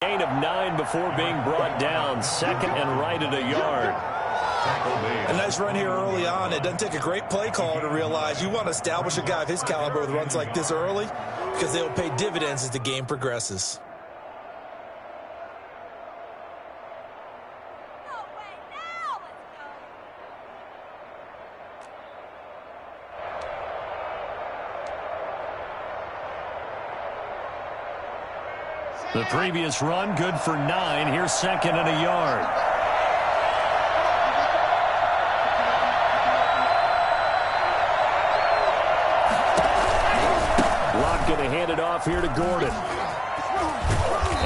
Gain of 9 before being brought down. Second and right at a yard. A nice run here early on. It doesn't take a great play caller to realize you want to establish a guy of his caliber with runs like this early because they'll pay dividends as the game progresses. The previous run, good for 9. Here's second and a yard. Block going to hand it off here to Gordon.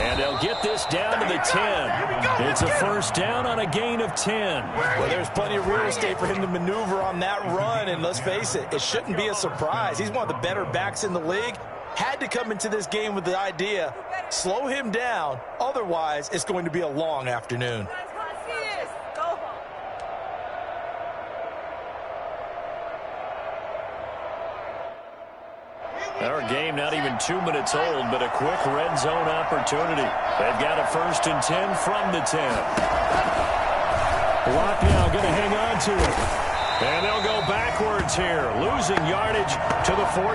And they'll get this down to the 10. It's a first down on a gain of 10. Well, there's plenty of real estate for him to maneuver on that run, and let's face it, it shouldn't be a surprise. He's one of the better backs in the league. Had to come into this game with the idea, slow him down, otherwise it's going to be a long afternoon. Our game not even 2 minutes old, but a quick red zone opportunity. They've got a first and 10 from the 10. Block now, going to hang on to it. And they'll go backwards here, losing yardage to the 14.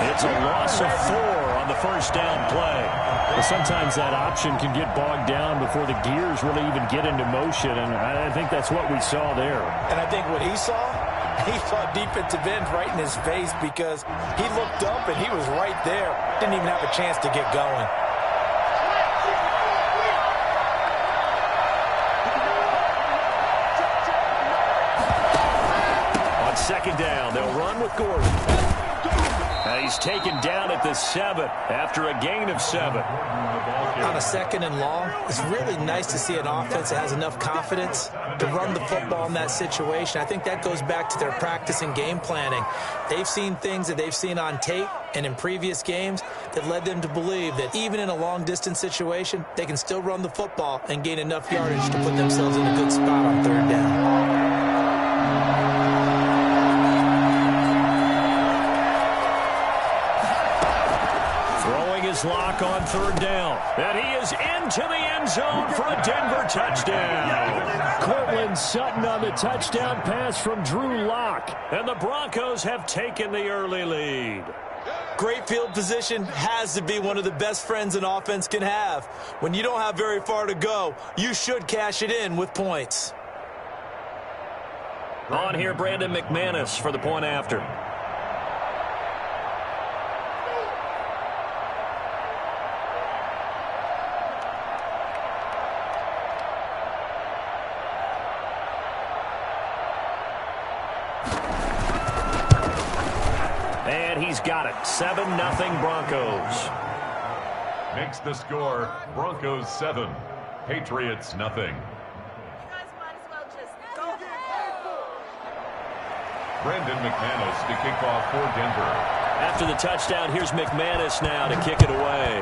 It's a loss of 4 on the first down play. Well, sometimes that option can get bogged down before the gears really even get into motion, and I think that's what we saw there. And I think what he saw defensive end right in his face because he looked up and he was right there. Didn't even have a chance to get going. Second down, they'll run with Gordon. And he's taken down at the 7 after a gain of 7. On a second and long, it's really nice to see an offense that has enough confidence to run the football in that situation. I think that goes back to their practice and game planning. They've seen things that they've seen on tape and in previous games that led them to believe that even in a long-distance situation, they can still run the football and gain enough yardage to put themselves in a good spot on third down. Lock on third down. And he is into the end zone for a Denver touchdown. Cortland Sutton on the touchdown pass from Drew Lock. And the Broncos have taken the early lead. Great field position has to be one of the best friends an offense can have. When you don't have very far to go, you should cash it in with points. On here, Brandon McManus for the point after. He's got it. 7-0 Broncos. Makes the score Broncos 7, Patriots nothing. Brandon McManus to kick off for Denver. After the touchdown, here's McManus now to kick it away.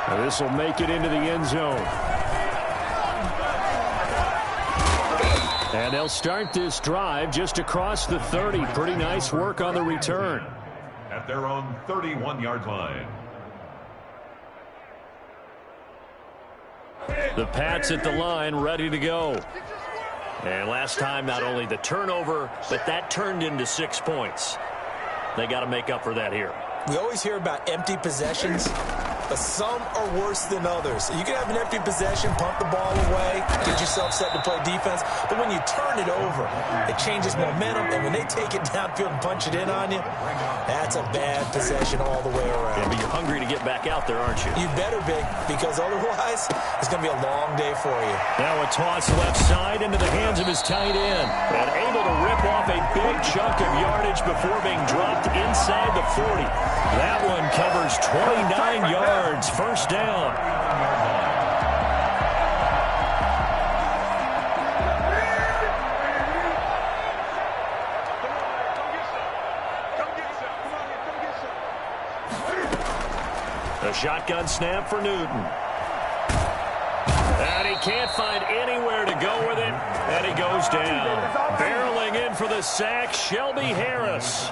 Now this will make it into the end zone. And they'll start this drive just across the 30. Pretty nice work on the return. At their own 31-yard line. The Pats at the line, ready to go. And last time, not only the turnover, but that turned into 6 points. They got to make up for that here. We always hear about empty possessions, but some are worse than others. You can have an empty possession, punt the ball away, get yourself set to play defense, but when you turn it over, it changes momentum, and when they take it downfield and punch it in on you, that's a bad possession all the way around. Yeah, but you're hungry to get back out there, aren't you? You better be, because otherwise, it's going to be a long day for you. Now a toss left side into the hands of his tight end, and able to rip off a big chunk of yardage before being dropped inside the 40. That one covers 29 yards, first down. A shotgun snap for Newton. And he can't find anywhere to go with it, and he goes down. Barreling in for the sack, Shelby Harris.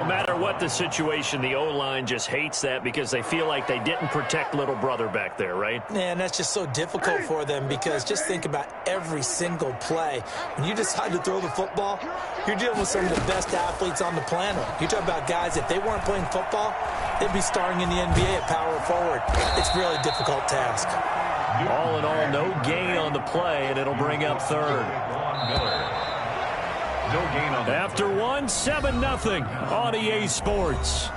No matter what what the situation, the O-line just hates that because they feel like they didn't protect little brother back there, right? Man, that's just so difficult for them because just think about every single play. When you decide to throw the football, you're dealing with some of the best athletes on the planet. You talk about guys, if they weren't playing football, they'd be starring in the NBA at power forward. It's a really difficult task. All in all, no gain on the play, and it'll bring up third. No gain on After 7-0 on EA Sports.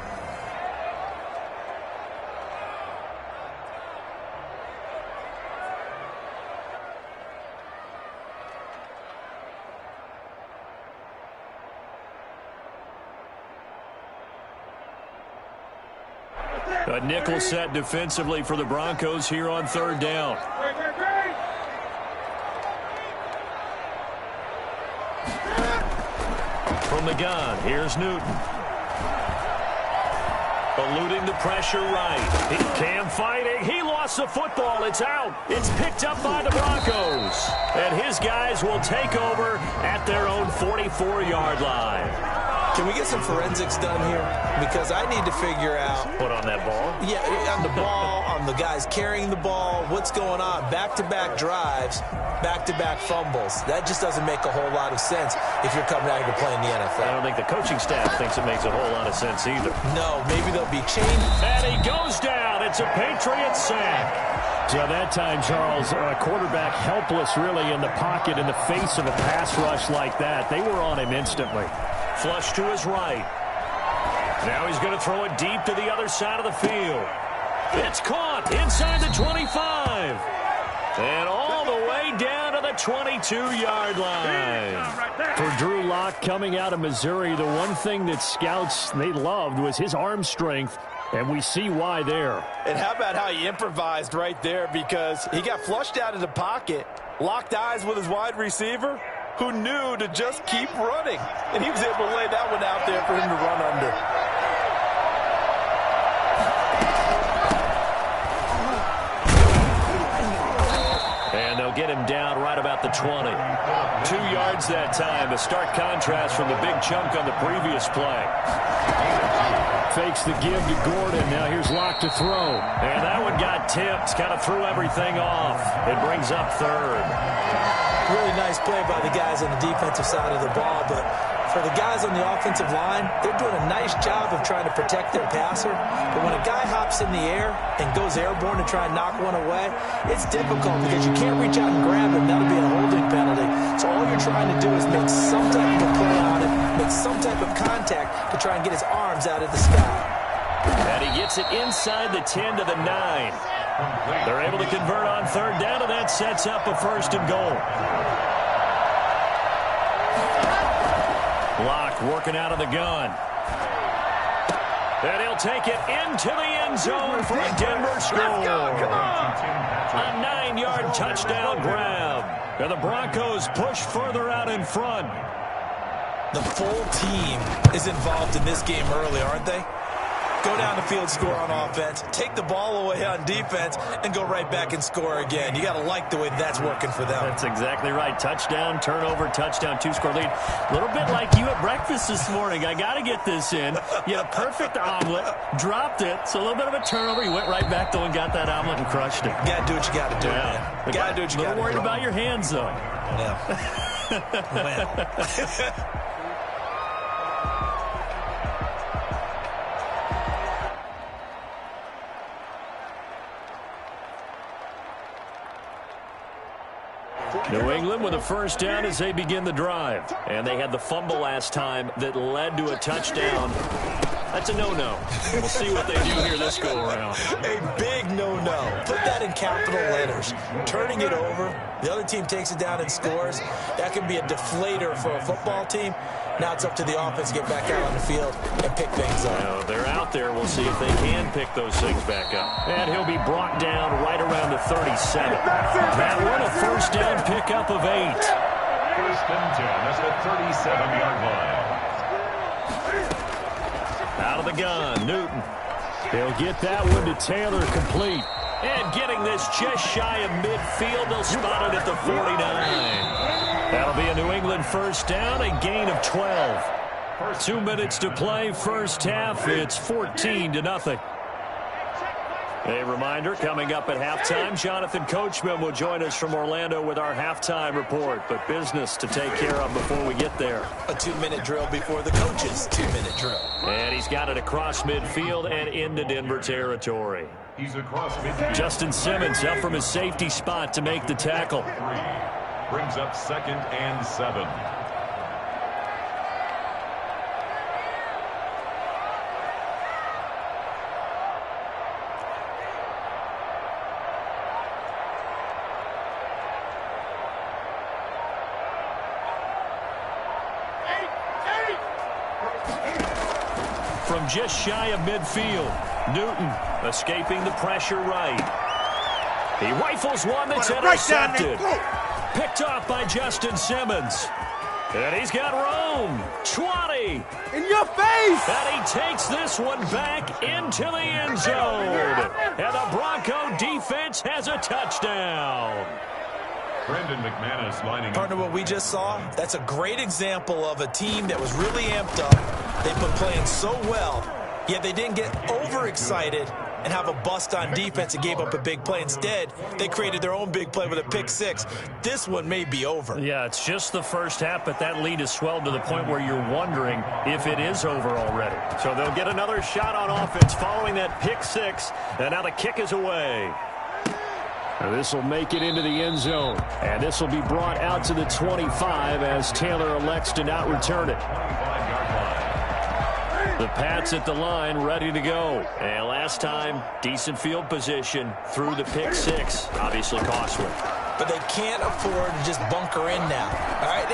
A nickel set defensively for the Broncos here on third down. From the gun, here's Newton. Eluding the pressure right. Cam fighting. He lost the football. It's out. It's picked up by the Broncos. And his guys will take over at their own 44-yard line. Can we get some forensics done here? Because I need to figure out... What, on that ball? Yeah, on the ball, on the guys carrying the ball, what's going on. Back-to-back drives, back-to-back fumbles. That just doesn't make a whole lot of sense if you're coming out here to play in the NFL. I don't think the coaching staff thinks it makes a whole lot of sense either. No, maybe they'll be chained. And he goes down. It's a Patriot sack. So that time, Charles, quarterback helpless really in the pocket in the face of a pass rush like that. They were on him instantly. Flush to his right. Now he's going to throw it deep to the other side of the field. It's caught inside the 25. And all the way down to the 22-yard line. For Drew Lock coming out of Missouri, the one thing that scouts they loved was his arm strength. And we see why there. And how about how he improvised right there, because he got flushed out of the pocket, locked eyes with his wide receiver, who knew to just keep running. And he was able to lay that one out there for him to run under. And they'll get him down right about the 20. 2 yards that time. A stark contrast from the big chunk on the previous play. Fakes the give to Gordon. Now here's Locke to throw. And that one got tipped. Kind of threw everything off. It brings up third. Really nice play by the guys on the defensive side of the ball, but for the guys on the offensive line, they're doing a nice job of trying to protect their passer. But when a guy hops in the air and goes airborne to try and knock one away, it's difficult because you can't reach out and grab him. That'll be a holding penalty. So all you're trying to do is make some type of a play on it, make some type of contact to try and get his arms out of the sky. And he gets it inside the 10 to the 9. They're able to convert on third down, and that sets up a 1st and goal. Locke working out of the gun. And he'll take it into the end zone for a Denver score. A 9-yard touchdown grab. And the Broncos push further out in front. The full team is involved in this game early, aren't they? Go down the field, score on offense, take the ball away on defense, and go right back and score again. You got to like the way that's working for them. That's exactly right. Touchdown, turnover, touchdown, 2-score lead. A little bit like you at breakfast this morning. I got to get this in. You had a perfect omelet, dropped it, so a little bit of a turnover. You went right back, though, and got that omelet and crushed it. You got to do what you got to do, man. You got to do what you got to do. A little worried about your hands, though. Yeah. New England with a 1st down as they begin the drive. And they had the fumble last time that led to a touchdown. That's a no-no. We'll see what they do here this go-around. A big no-no. Put that in capital letters. Turning it over, the other team takes it down and scores. That can be a deflator for a football team. Now it's up to the offense to get back out on the field and pick things up. Now, they're out there. We'll see if they can pick those things back up. And he'll be brought down right around the 37. That one, a 1st down pickup of 8. 1st and 10 at the 37-yard line. Out of the gun, Newton. They'll get that one to Taylor complete. And getting this just shy of midfield, they'll spot it at the 49. That'll be a New England 1st down, a gain of 12. 2 minutes to play, first half. It's 14-0. A reminder, coming up at halftime, Jonathan Coachman will join us from Orlando with our halftime report. But business to take care of before we get there. A 2-minute drill before the coach's 2-minute drill. And he's got it across midfield and into Denver territory. He's across midfield. Justin Simmons up from his safety spot to make the tackle. Brings up 2nd and 7. From just shy of midfield, Newton escaping the pressure right. He rifles one that's intercepted. Picked off by Justin Simmons. And he's got room. 20. In your face! And he takes this one back into the end zone. And the Bronco defense has a touchdown. Brandon McManus lining up. Partner, what we just saw, that's a great example of a team that was really amped up. They've been playing so well, yet they didn't get overexcited and have a bust on defense and gave up a big play. Instead, they created their own big play with a pick six. This one may be over. Yeah, it's just the first half, but that lead has swelled to the point where you're wondering if it is over already. So they'll get another shot on offense following that pick six, and now the kick is away. This will make it into the end zone, and this will be brought out to the 25 as Taylor elects to not return it. The Pats at the line, ready to go. And last time, decent field position through the pick six. Obviously costly. But they can't afford to just bunker in now. All right,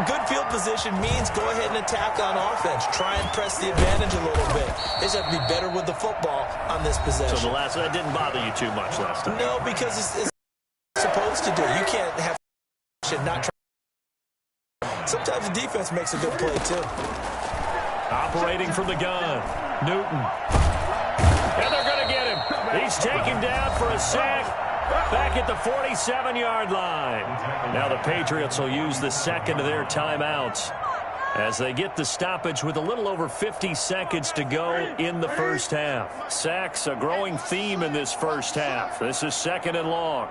good field position means go ahead and attack on offense. Try and press the advantage a little bit. They just have to be better with the football on this possession. So that didn't bother you too much last time? No, because it's supposed to do. You can't have not try. Sometimes the defense makes a good play, too. Operating from the gun, Newton. And they're going to get him. He's taken down for a sack back at the 47-yard line. Now the Patriots will use the second of their timeouts as they get the stoppage with a little over 50 seconds to go in the first half. Sacks, a growing theme in this first half. This is 2nd and long.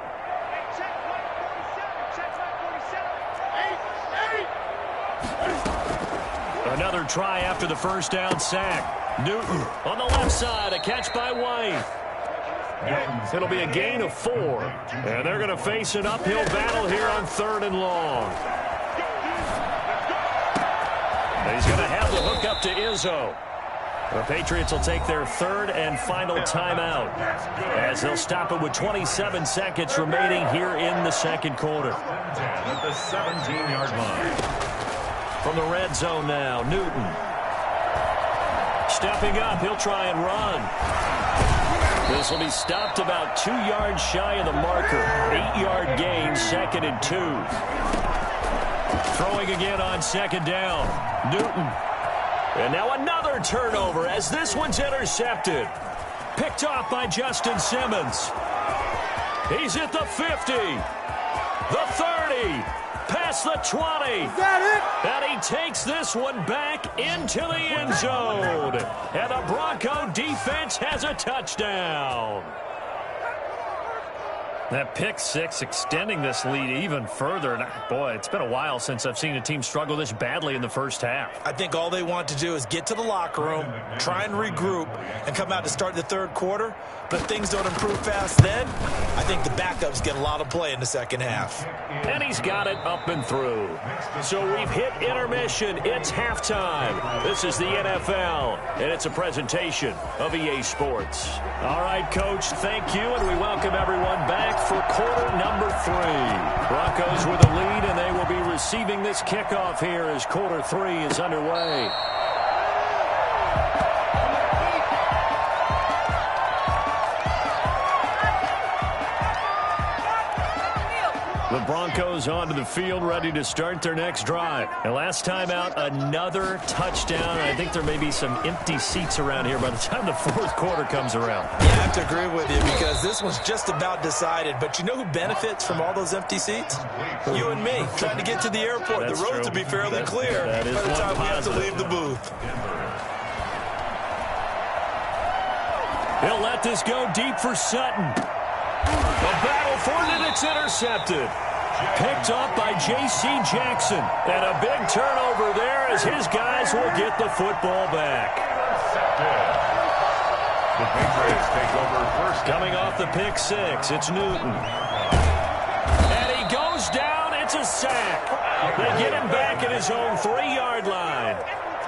Another try after the first down sack. Newton on the left side, a catch by White. It'll be a gain of 4. And they're going to face an uphill battle here on 3rd and long. And he's going to have the hook up to Izzo. The Patriots will take their 3rd and final timeout as they'll stop it with 27 seconds remaining here in the second quarter. At the 17-yard line. From the red zone now, Newton. Stepping up, he'll try and run. This will be stopped about 2 yards shy of the marker. 8-yard gain, 2nd and 2. Throwing again on 2nd down. Newton. And now another turnover as this one's intercepted. Picked off by Justin Simmons. He's at the 50. The 30. Past the 20. Is that it? And he takes this one back into the end zone. And the Bronco defense has a touchdown. That pick six extending this lead even further. And boy, it's been a while since I've seen a team struggle this badly in the first half. I think all they want to do is get to the locker room, try and regroup, and come out to start the third quarter. But if things don't improve fast then, I think the backups get a lot of play in the second half. And he's got it up and through. So we've hit intermission. It's halftime. This is the NFL, and it's a presentation of EA Sports. All right, Coach, thank you, and we welcome everyone back for quarter number 3. Broncos with a lead, and they will be receiving this kickoff here as quarter 3 is underway. The Broncos onto the field, ready to start their next drive. And last time out, another touchdown. I think there may be some empty seats around here by the time the fourth quarter comes around. Yeah, I have to agree with you because this one's just about decided. But you know who benefits from all those empty seats? You and me, trying to get to the airport. That's the roads true. will be fairly clear that is by the one time we have to positive. leave the booth. He'll let this go deep for Sutton. The battle for it, and it's intercepted. Picked up by J.C. Jackson. And a big turnover there as his guys will get the football back. The Patriots take over first. Coming off the pick six, it's Newton. And he goes down. It's a sack. They get him back at his own 3-yard line.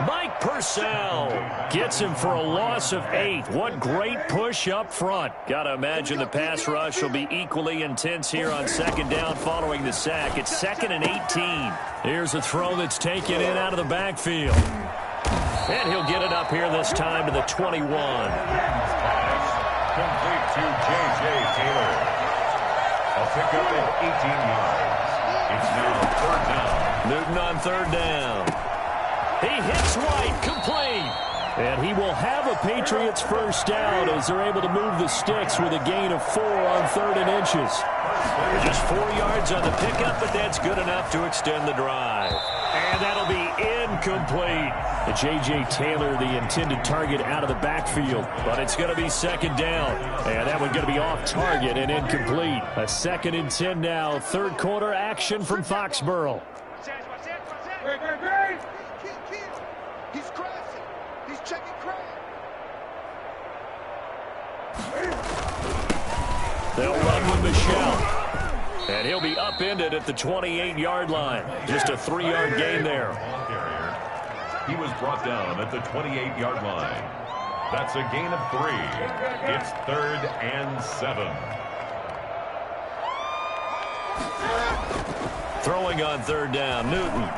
Mike Purcell gets him for a loss of 8. What great push up front. Got to imagine the pass rush will be equally intense here on second down following the sack. It's 2nd and 18. Here's a throw that's taken in out of the backfield. And he'll get it up here this time to the 21. Complete to J.J. Taylor. A pickup at 18 yards. It's now 3rd down. Newton on 3rd down. He hits White, complete. And he will have a Patriots first down as they're able to move the sticks with a gain of 4 on 3rd and inches. Just 4 yards on the pickup, but that's good enough to extend the drive. And that'll be incomplete. J.J. Taylor, the intended target, out of the backfield. But it's going to be 2nd down. And that one's going to be off target and incomplete. A 2nd and 10 now. 3rd quarter action from Foxborough. He's crashing. He's checking crash. They'll run with Michelle. And he'll be upended at the 28-yard line. Just a 3-yard gain there. He was brought down at the 28-yard line. That's a gain of 3. It's 3rd and 7. Throwing on 3rd down, Newton.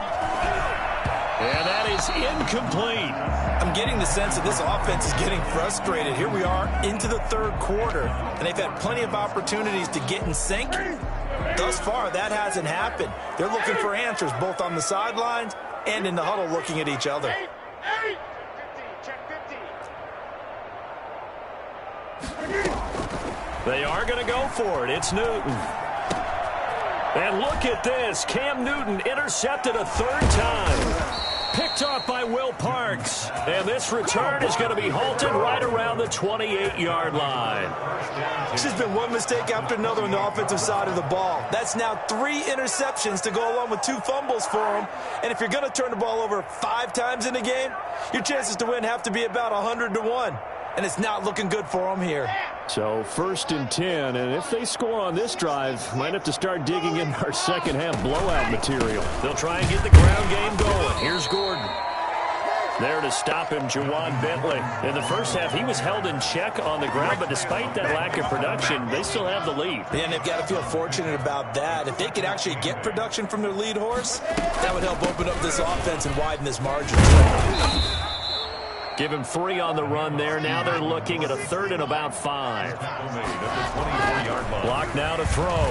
And that is incomplete. I'm getting the sense that this offense is getting frustrated. Here we are into the 3rd quarter, and they've had plenty of opportunities to get in sync. Thus far, that hasn't happened. They're looking for answers both on the sidelines and in the huddle looking at each other. They are going to go for it. It's Newton. And look at this. Cam Newton intercepted a 3rd time. Picked off by Will Parks. And this return is going to be halted right around the 28-yard line. It's just been one mistake after another on the offensive side of the ball. That's now 3 interceptions to go along with 2 fumbles for him. And if you're going to turn the ball over 5 times in a game, your chances to win have to be about 100-1. And it's not looking good for them here. So 1st and 10, and if they score on this drive, might have to start digging in our second-half blowout material. They'll try and get the ground game going. Here's Gordon. There to stop him, Jawan Bentley. In the first half, he was held in check on the ground, but despite that lack of production, they still have the lead. And they've got to feel fortunate about that. If they could actually get production from their lead horse, that would help open up this offense and widen this margin. Give him 3 on the run there. Now they're looking at a 3rd and about 5. Block now to throw.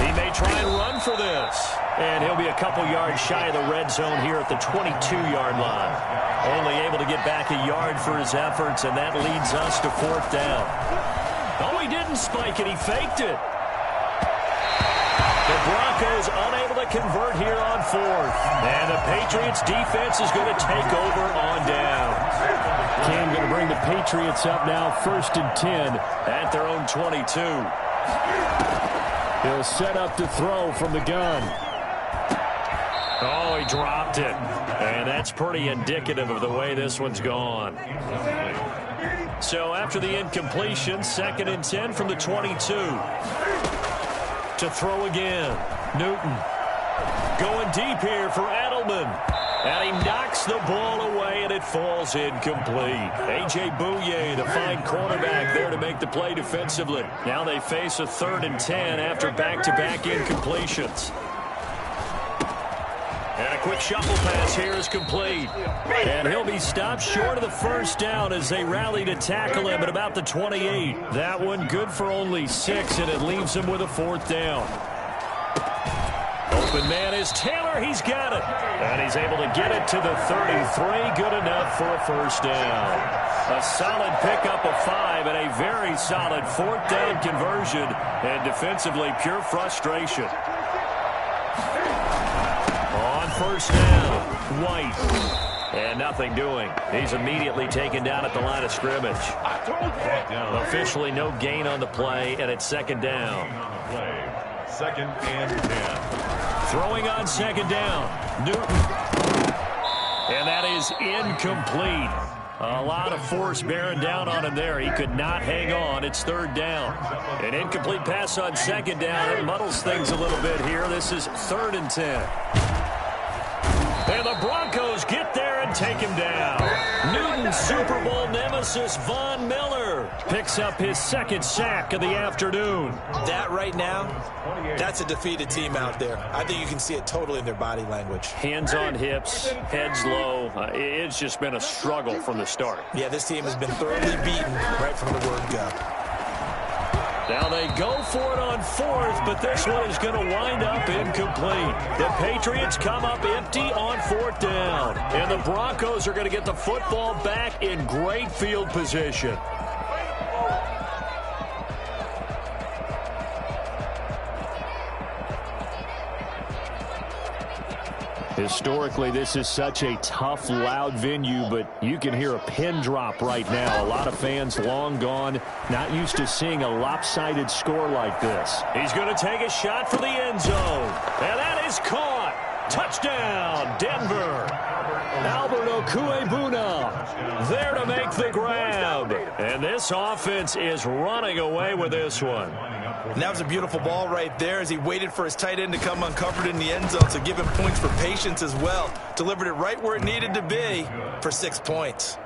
He may try and run for this. And he'll be a couple yards shy of the red zone here at the 22-yard line. Only able to get back a yard for his efforts, and that leads us to 4th down. Oh, he didn't spike it. He faked it. The Broncos unable to convert here on 4th. And the Patriots defense is going to take over on down. Cam going to bring the Patriots up now 1st and 10 at their own 22. He'll set up to throw from the gun. Oh, he dropped it. And that's pretty indicative of the way this one's gone. So after the incompletion, 2nd and 10 from the 22. To throw again. Newton going deep here for Edelman. And he knocks the ball away, and it falls incomplete. A.J. Bouye, the fine cornerback, there to make the play defensively. Now they face a 3rd and 10 after back-to-back incompletions. And a Quick shuffle pass here is complete. And he'll be stopped short of the first down as they rally to tackle him at about the 28. That one good for only 6, and it leaves him with a 4th down. Open man is Taylor. He's got it. And he's able to get it to the 33. Good enough for a first down. A solid pickup of 5 and a very solid 4th down conversion. And defensively, pure frustration. On first down, White. And nothing doing. He's immediately taken down at the line of scrimmage. Officially no gain on the play, and it's 2nd down. 2nd and 10. Throwing on 2nd down, Newton. And that is incomplete. A lot of force bearing down on him there. He could not hang on. It's 3rd down. An incomplete pass on 2nd down. It muddles things a little bit here. This is 3rd and 10. And the Broncos get there and take him down. Newton's Super Bowl nemesis, Von Miller, picks up his 2nd sack of the afternoon. That right now, that's a defeated team out there. I think you can see it totally in their body language. Hands on hips, heads low. It's just been a struggle from the start. Yeah, this team has been thoroughly beaten right from the word go. Now they go for it on 4th, but this one is going to wind up incomplete. The Patriots come up empty on 4th down. And the Broncos are going to get the football back in great field position. Historically, this is such a tough, loud venue, but you can hear a pin drop right now. A lot of fans long gone, not used to seeing a lopsided score like this. He's going to take a shot for the end zone, and that is caught. Touchdown, Denver. Albert Okuebuna there to make the grab. And this offense is running away with this one. And that was a beautiful ball right there as he waited for his tight end to come uncovered in the end zone to give him points for patience as well. Delivered it right where it needed to be for 6 points.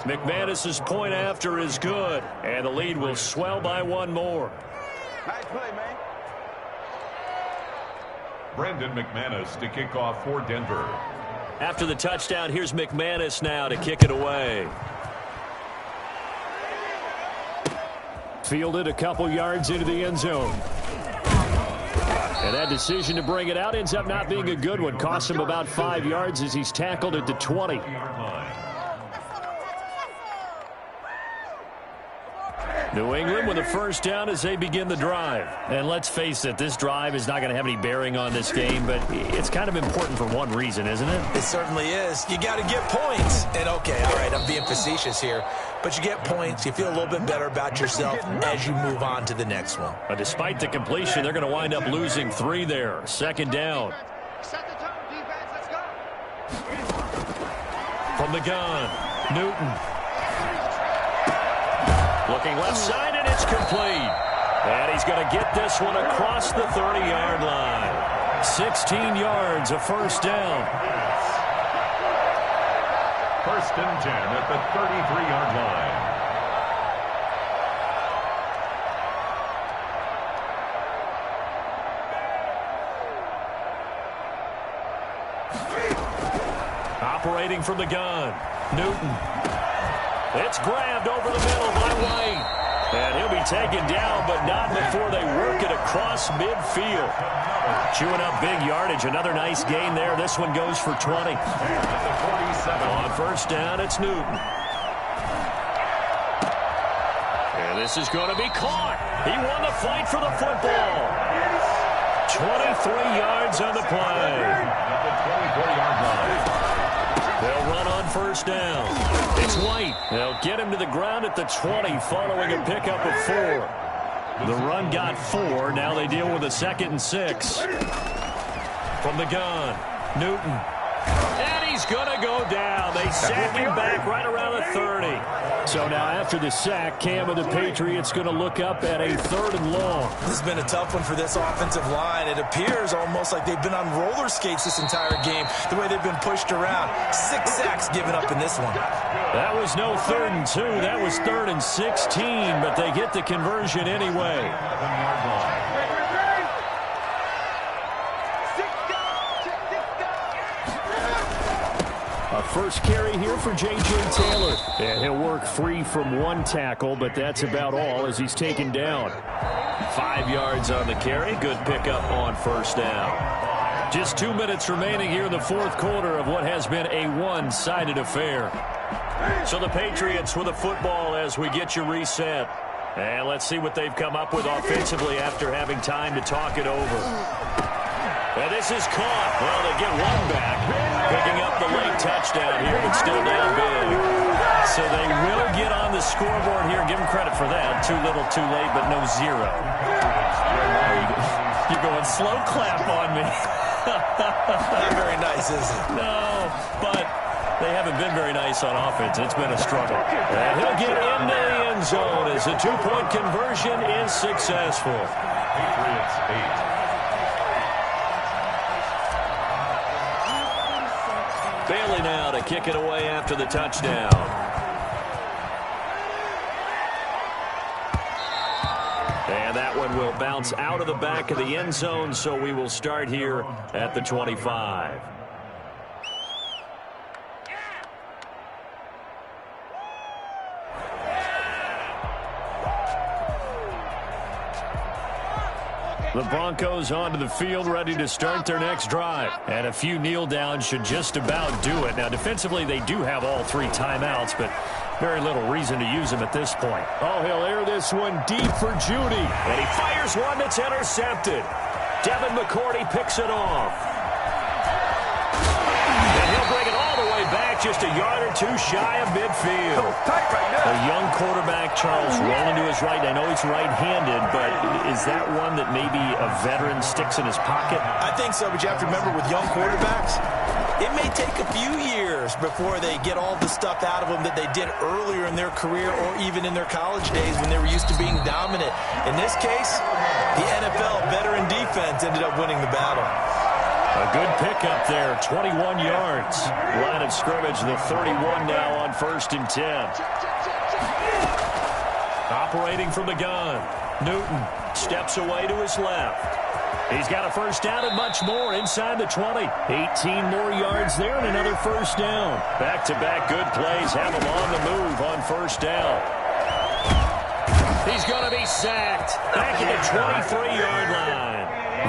McManus's point after is good, and the lead will swell by 1 more. Nice play, man. Brandon McManus to kick off for Denver. After the touchdown, here's McManus now to kick it away. Fielded a couple yards into the end zone. And that decision to bring it out ends up not being a good one. Costs him about 5 yards as he's tackled at the 20. New England with a first down as they begin the drive. And let's face it, this drive is not going to have any bearing on this game, but it's kind of important for one reason, isn't it? It certainly is. You got to get points. And okay, all right, I'm being facetious here, but you get points, you feel a little bit better about yourself as you move on to the next one. But despite the completion, they're going to wind up losing 3 there. 2nd down. Set the tone, defense. Let's go. From the gun, Newton. Looking left side, and it's complete. And he's going to get this one across the 30-yard line. 16 yards, a first down. 1st and 10 at the 33-yard line. Operating from the gun, Newton. It's grabbed over the middle by White. And he'll be taken down, but not before they work it across midfield. Chewing up big yardage. Another nice gain there. This one goes for 20. On first down, it's Newton. And this is going to be caught. He won the fight for the football. 23 yards on the play. At the 24-yard line. They'll run on first down. It's White. They'll get him to the ground at the 20 following a pickup of 4. The run got 4. Now they deal with a 2nd and 6. From the gun, Newton. And he's going to go down. They sack him back right around the 30. So now after the sack, Cam of the Patriots going to look up at a 3rd and long. This has been a tough one for this offensive line. It appears almost like they've been on roller skates this entire game, the way they've been pushed around. 6 sacks given up in this one. That was no 3rd and 2. That was 3rd and 16, but they get the conversion anyway. First carry here for J.J. Taylor. And he'll work free from one tackle, but that's about all as he's taken down. 5 yards on the carry. Good pickup on first down. Just 2 minutes remaining here in the fourth quarter of what has been a one-sided affair. So the Patriots with a football as we get you reset. And let's see what they've come up with offensively after having time to talk it over. And this is caught. Well, they get one back, picking up the late touchdown here, but still down big. So they will get on the scoreboard here. Give them credit for that. Too little, too late, but no zero. You're going slow clap on me. Not very nice, is it? No, but they haven't been very nice on offense. It's been a struggle. And he'll get into the end zone as a two-point conversion is successful. Patriots 8. Bailey now to kick it away after the touchdown. And that one will bounce out of the back of the end zone, so we will start here at the 25. The Broncos onto the field, ready to start their next drive. And a few kneel downs should just about do it. Now, defensively, they do have all 3 timeouts, but very little reason to use them at this point. Oh, he'll air this one deep for Judy. And he fires one that's intercepted. Devin McCourty picks it off. And he'll bring it all the way back, just a yard or 2 shy of midfield. A young quarterback, Charles, rolling to his right. I know he's right-handed, but is that one that maybe a veteran sticks in his pocket? I think so, but you have to remember with young quarterbacks, it may take a few years before they get all the stuff out of them that they did earlier in their career or even in their college days when they were used to being dominant. In this case, the NFL veteran defense ended up winning the battle. A good pickup there, 21 yards. Line of scrimmage, the 31 now on 1st and 10. Operating from the gun, Newton steps away to his left. He's got a first down and much more inside the 20. 18 more yards there and another first down. Back-to-back good plays have him on the move on first down. He's going to be sacked back at the 23-yard line.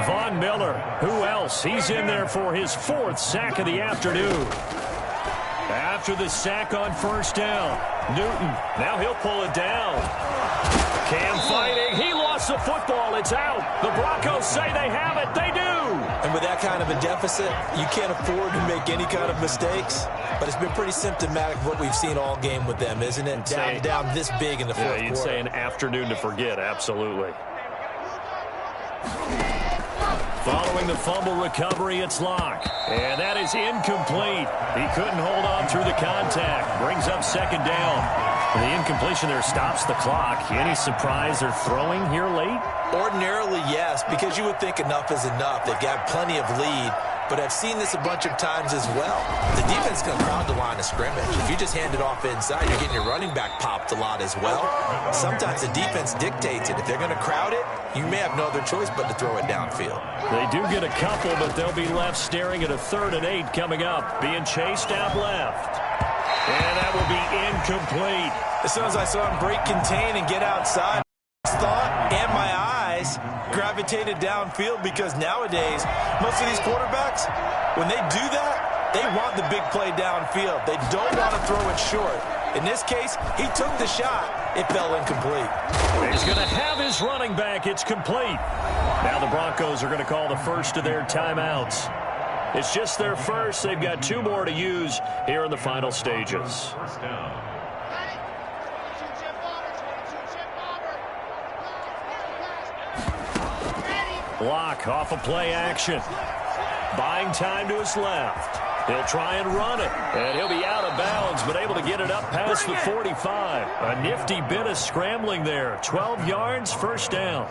Von Miller, who else? He's in there for his 4th sack of the afternoon. After the sack on first down, Newton, now he'll pull it down. Cam fighting. He lost the football. It's out. The Broncos say they have it. They do. And with that kind of a deficit, you can't afford to make any kind of mistakes. But it's been pretty symptomatic of what we've seen all game with them, isn't it? Down this big in the fourth quarter. You'd say an afternoon to forget. Absolutely. Following the fumble recovery, it's Locke. And that is incomplete. He couldn't hold on through the contact. Brings up second down. The incompletion there stops the clock. Any surprise they're throwing here late? Ordinarily, yes, because you would think enough is enough. They've got plenty of lead. But I've seen this a bunch of times as well. The defense is going to crowd the line of scrimmage. If you just hand it off inside, you're getting your running back popped a lot as well. Sometimes the defense dictates it. If they're going to crowd it, you may have no other choice but to throw it downfield. They do get a couple, but they'll be left staring at a 3rd and 8 coming up. Being chased out left. And that will be incomplete. As soon as I saw him break contain and get outside, thought and my eyes gravitated downfield, because nowadays most of these quarterbacks, when they do that, they want the big play downfield. They don't want to throw it short. In this case, he took the shot. It fell incomplete. He's going to have his running back. It's complete. Now the Broncos are going to call the first of their timeouts. It's just their first. They've got 2 more to use here in the final stages. First down. Block off a play action. Buying time to his left. He'll try and run it. And he'll be out of bounds, but able to get it up past the 45. A nifty bit of scrambling there. 12 yards, first down.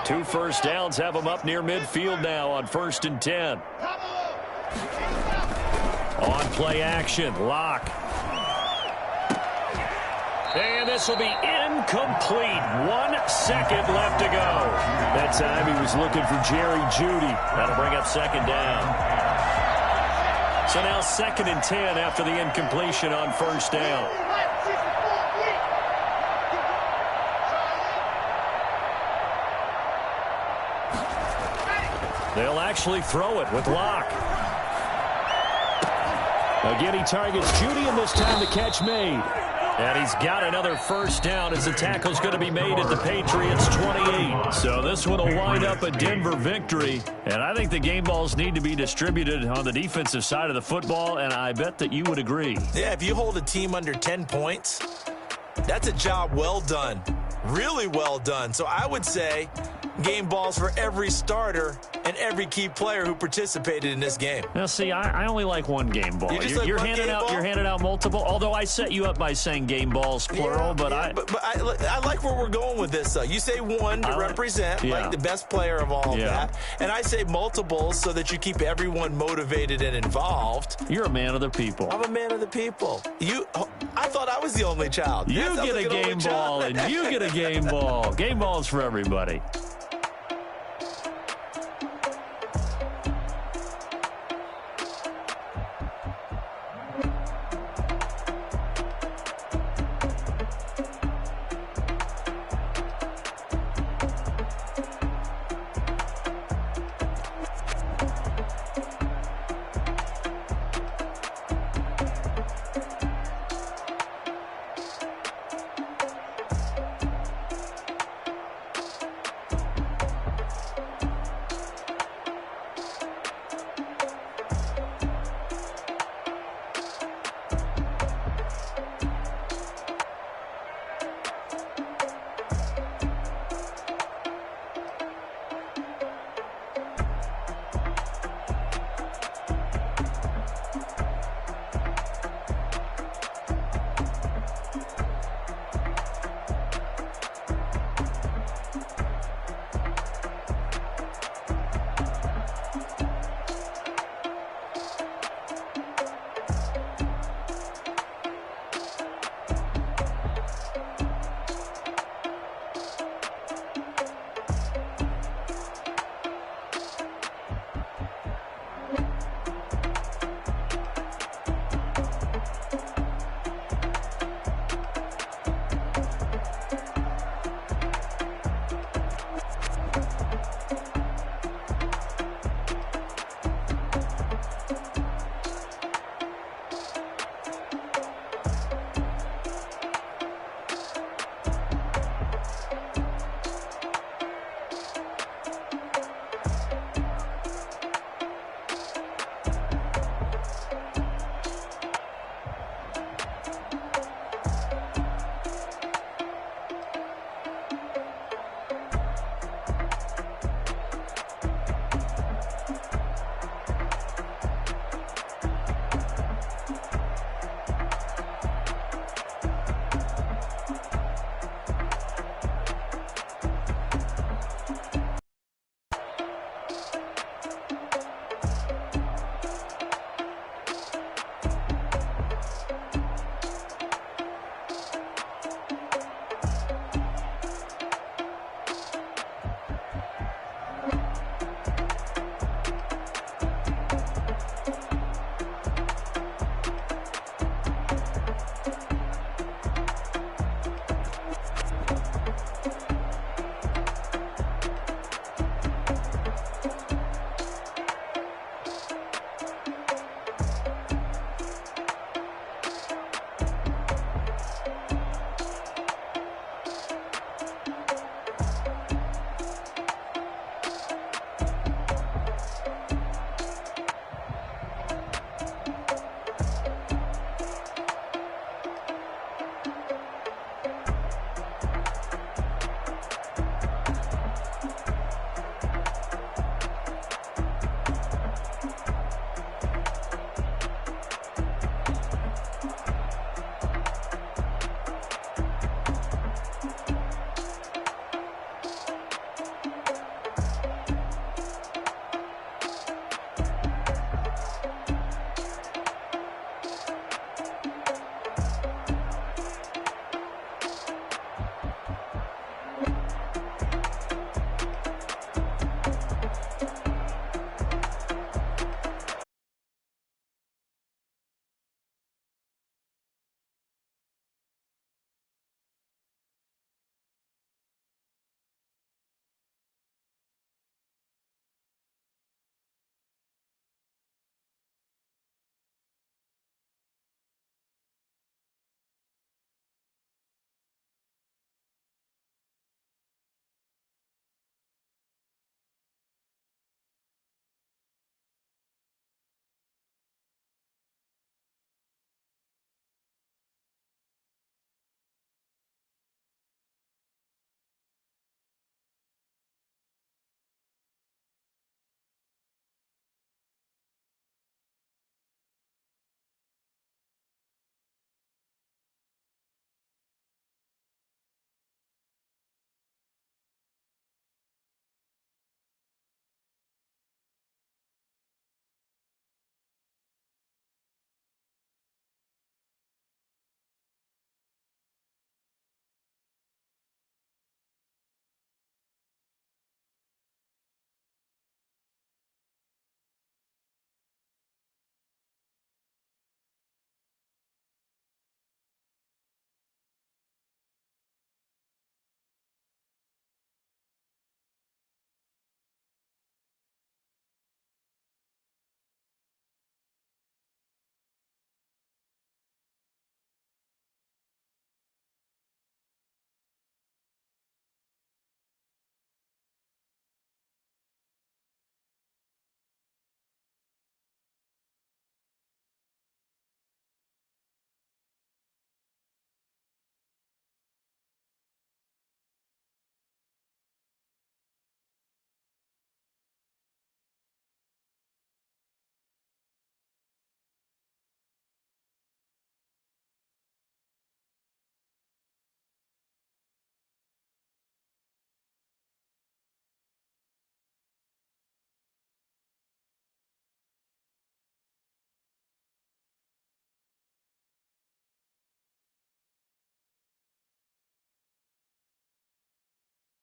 2 first downs have him up near midfield now on 1st and 10. On play action, Locke. And this will be incomplete. 1 second left to go. That time he was looking for Jerry Jeudy. That'll bring up second down. So now 2nd and 10 after the incompletion on first down. They'll actually throw it with Locke. Again, he targets Judy, and this time the catch made. And he's got another first down as the tackle's going to be made at the Patriots' 28. So this one will wind up a Denver victory. And I think the game balls need to be distributed on the defensive side of the football, and I bet that you would agree. Yeah, if you hold a team under 10 points, that's a job well done. Really well done. So I would say game balls for every starter and every key player who participated in this game. Now, see, I only like one game ball. You're handing out multiple. Although I set you up by saying game balls plural, but I like where we're going with this. Though you say one to represent like the best player of all of that, and I say multiples so that you keep everyone motivated and involved. You're a man of the people. I'm a man of the people. I thought I was the only child. You get a game ball, and you get a game ball. Game balls for everybody.